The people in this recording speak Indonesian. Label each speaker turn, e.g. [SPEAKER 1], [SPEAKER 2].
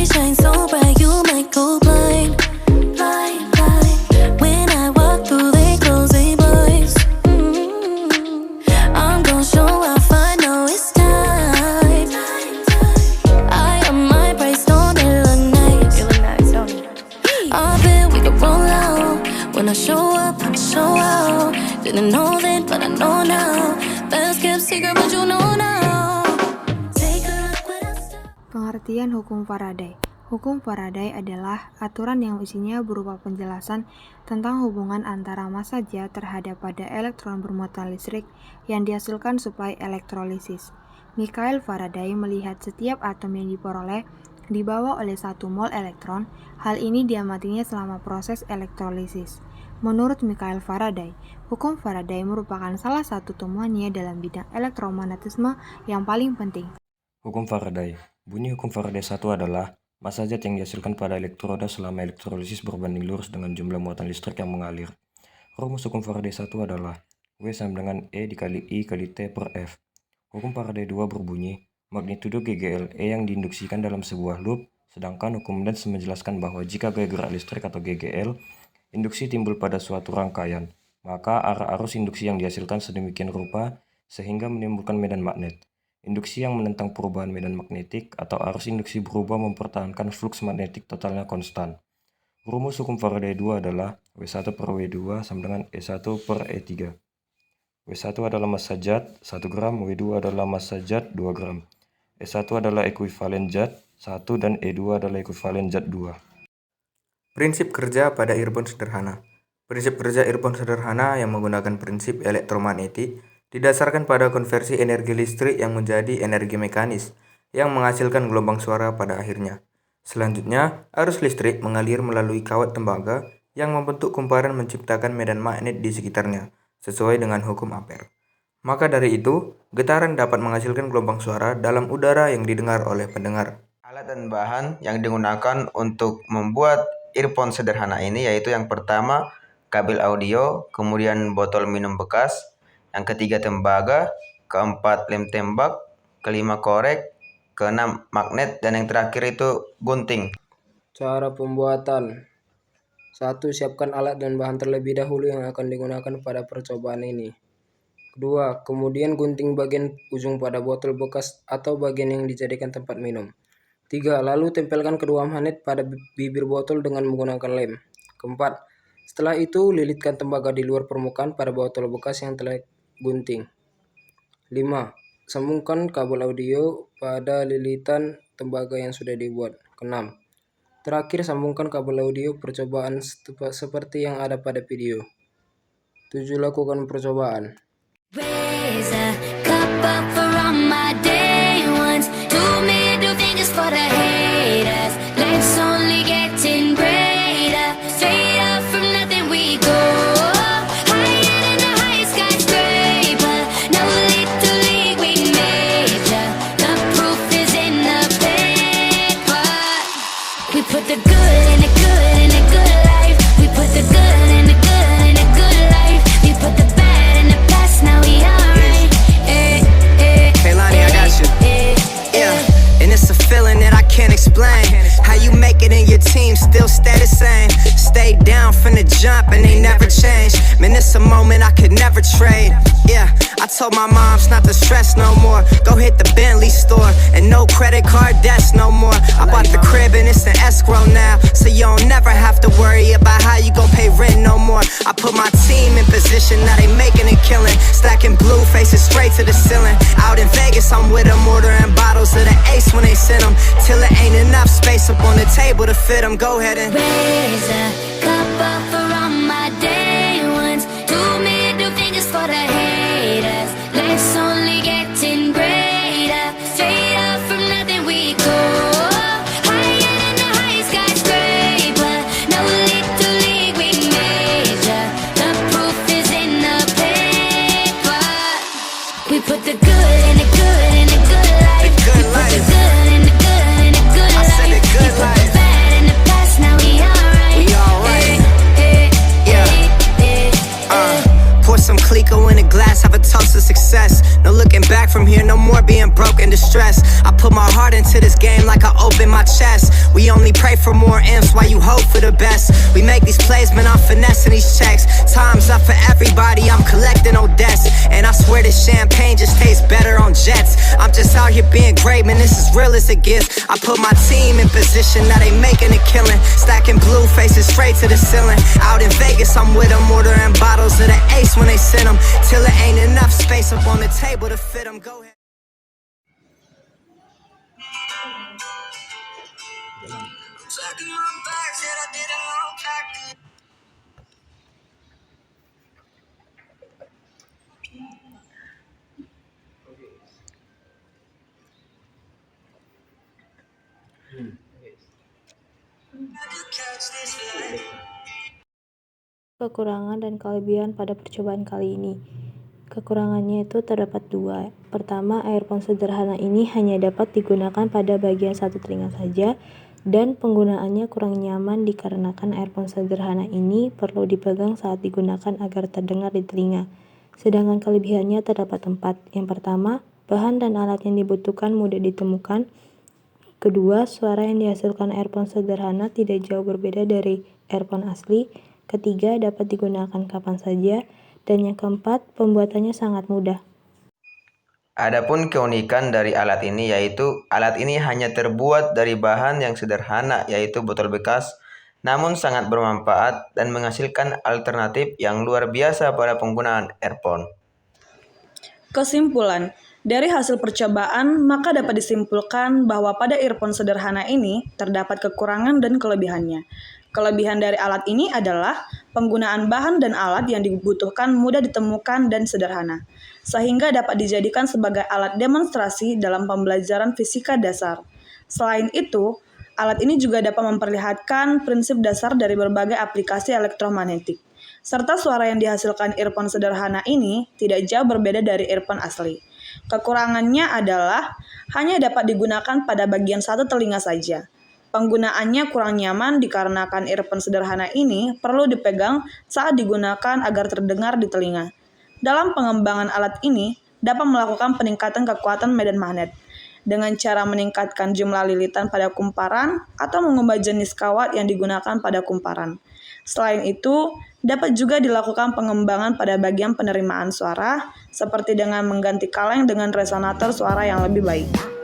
[SPEAKER 1] shine so bright, you might go blind. Blind, blind. When I walk through, they close their blinds. I'm gon' show off, I know it's time. I am my price, don't it look nice?
[SPEAKER 2] You look nice, don't you?
[SPEAKER 1] I bet we could roll out. When I show up, show out. Didn't know then, but I know now. Best kept secret, but you know now. Take a look when I stop.
[SPEAKER 3] Pengertian hukum Faraday. Hukum Faraday adalah aturan yang isinya berupa penjelasan tentang hubungan antara massa zat terhadap pada elektron bermuatan listrik yang dihasilkan suplai elektrolisis. Michael Faraday melihat setiap atom yang diperoleh dibawa oleh 1 mol elektron. Hal ini diamatinya selama proses elektrolisis. Menurut Michael Faraday, hukum Faraday merupakan salah satu temuannya dalam bidang elektromagnetisme yang paling penting.
[SPEAKER 4] Hukum Faraday. Bunyi hukum Faraday 1 adalah massa zat yang dihasilkan pada elektroda selama elektrolisis berbanding lurus dengan jumlah muatan listrik yang mengalir. Rumus hukum Faraday 1 adalah W sama dengan E dikali I kali T per F. Hukum Faraday 2 berbunyi, magnitudo GGL E yang diinduksikan dalam sebuah loop, sedangkan hukum Lenz menjelaskan bahwa jika gaya gerak listrik atau GGL, induksi timbul pada suatu rangkaian, maka arah arus induksi yang dihasilkan sedemikian rupa sehingga menimbulkan medan magnet. Induksi yang menentang perubahan medan magnetik atau arus induksi berubah mempertahankan fluks magnetik totalnya konstan. Rumus hukum Faraday 2 adalah W1 per W2 sama dengan E1 per E3. W1 adalah massa zat 1 gram, W2 adalah massa zat 2 gram. E1 adalah ekuivalen zat 1 dan E2 adalah ekuivalen zat 2.
[SPEAKER 5] Prinsip kerja pada earphone sederhana. Prinsip kerja earphone sederhana yang menggunakan prinsip elektromagnetik didasarkan pada konversi energi listrik yang menjadi energi mekanis yang menghasilkan gelombang suara pada akhirnya. Selanjutnya, arus listrik mengalir melalui kawat tembaga yang membentuk kumparan menciptakan medan magnet di sekitarnya, sesuai dengan hukum Ampere. Maka dari itu, getaran dapat menghasilkan gelombang suara dalam udara yang didengar oleh pendengar.
[SPEAKER 6] Alat dan bahan yang digunakan untuk membuat earphone sederhana ini yaitu yang pertama kabel audio, kemudian botol minum bekas, yang ketiga tembaga, keempat lem tembak, kelima korek, keenam magnet, dan yang terakhir itu gunting.
[SPEAKER 7] Cara pembuatan. 1. Siapkan alat dan bahan terlebih dahulu yang akan digunakan pada percobaan ini. 2. Kemudian gunting bagian ujung pada botol bekas atau bagian yang dijadikan tempat minum. 3. Lalu tempelkan kedua magnet pada bibir botol dengan menggunakan lem. 4. Setelah itu, lilitkan tembaga di luar permukaan pada botol bekas yang telah gunting. 5. Sambungkan kabel audio pada lilitan tembaga yang sudah dibuat. 6. Terakhir, sambungkan kabel audio percobaan seperti yang ada pada video. 7. Lakukan percobaan.
[SPEAKER 1] Raise a cup up for all my day ones. 2 middle fingers for the haters. Life's only getting greater. Straight up from nothing we go. Higher than the highest skyscraper. No little league we major. The proof is in the paper. We put the good in the good in a good life. We put the good in the good in a good life. We put the bad in the past, now we alright.
[SPEAKER 8] Kaylani, I got you. Yeah, and it's a feeling that I can't explain. How you make it in your team still stay the same. Stay down from the jump and they never change. Man, it's a moment I could never trade. Yeah, I told my moms not to stress no more. Go hit the Bentley store and no credit card debts no more. I bought the crib and it's an escrow now, so you don't never have to worry about how you gon' pay rent no more. I put my team in position, now they making a killing. Stacking blue faces straight to the ceiling. Out in Vegas, I'm with them, ordering bottles of the Ace when they send them. Till it ain't enough space up on the table to fit them. Go ahead and
[SPEAKER 1] raise a cup up for all my day ones. 2 middle fingers for the haters. Life's only getting greater. Straight up from nothing we go. Higher than the highest skyscraper. No little league we major. The proof is in the paper. We put the good in the good in a good life.
[SPEAKER 8] good
[SPEAKER 1] We put
[SPEAKER 8] life.
[SPEAKER 1] the good in the good in a good
[SPEAKER 8] I said
[SPEAKER 1] life.
[SPEAKER 8] the good
[SPEAKER 1] We put
[SPEAKER 8] life.
[SPEAKER 1] the bad in the past, now we alright.
[SPEAKER 8] We alright. Yeah. Pour some Clico in a glass, have a toast to success. No looking back from here, no more being broke and distressed. I put my heart into this game like I opened my chest. We only pray for more imps while you hope for the best. We make these plays, man, I'm finessing these checks. Time's up for everybody, I'm collecting no debts. And I swear this champagne just tastes better on jets. I'm just out here being great, man, this is real as it gets. I put my team in position, now they making a killing. Stacking blue faces straight to the ceiling. Out in Vegas, I'm with them, ordering bottles of the Ace when they send them. Till it ain't enough space up on the table to fit them. Go ahead.
[SPEAKER 3] Kekurangan dan kelebihan pada percobaan kali ini. Kekurangannya itu terdapat dua. Pertama, earphone sederhana ini hanya dapat digunakan pada bagian satu telinga saja, dan penggunaannya kurang nyaman dikarenakan earphone sederhana ini perlu dipegang saat digunakan agar terdengar di telinga. Sedangkan kelebihannya terdapat 4. Yang pertama, bahan dan alat yang dibutuhkan mudah ditemukan. Kedua, suara yang dihasilkan earphone sederhana tidak jauh berbeda dari earphone asli. Ketiga, dapat digunakan kapan saja. Dan yang keempat, pembuatannya sangat mudah.
[SPEAKER 6] Adapun keunikan dari alat ini yaitu alat ini hanya terbuat dari bahan yang sederhana yaitu botol bekas, namun sangat bermanfaat dan menghasilkan alternatif yang luar biasa pada penggunaan earphone.
[SPEAKER 2] Kesimpulan, dari hasil percobaan maka dapat disimpulkan bahwa pada earphone sederhana ini terdapat kekurangan dan kelebihannya. Kelebihan dari alat ini adalah penggunaan bahan dan alat yang dibutuhkan mudah ditemukan dan sederhana, sehingga dapat dijadikan sebagai alat demonstrasi dalam pembelajaran fisika dasar. Selain itu, alat ini juga dapat memperlihatkan prinsip dasar dari berbagai aplikasi elektromagnetik, serta suara yang dihasilkan earphone sederhana ini tidak jauh berbeda dari earphone asli. Kekurangannya adalah hanya dapat digunakan pada bagian satu telinga saja. Penggunaannya kurang nyaman dikarenakan earphone sederhana ini perlu dipegang saat digunakan agar terdengar di telinga. Dalam pengembangan alat ini dapat melakukan peningkatan kekuatan medan magnet dengan cara meningkatkan jumlah lilitan pada kumparan atau mengubah jenis kawat yang digunakan pada kumparan. Selain itu, dapat juga dilakukan pengembangan pada bagian penerimaan suara seperti dengan mengganti kaleng dengan resonator suara yang lebih baik.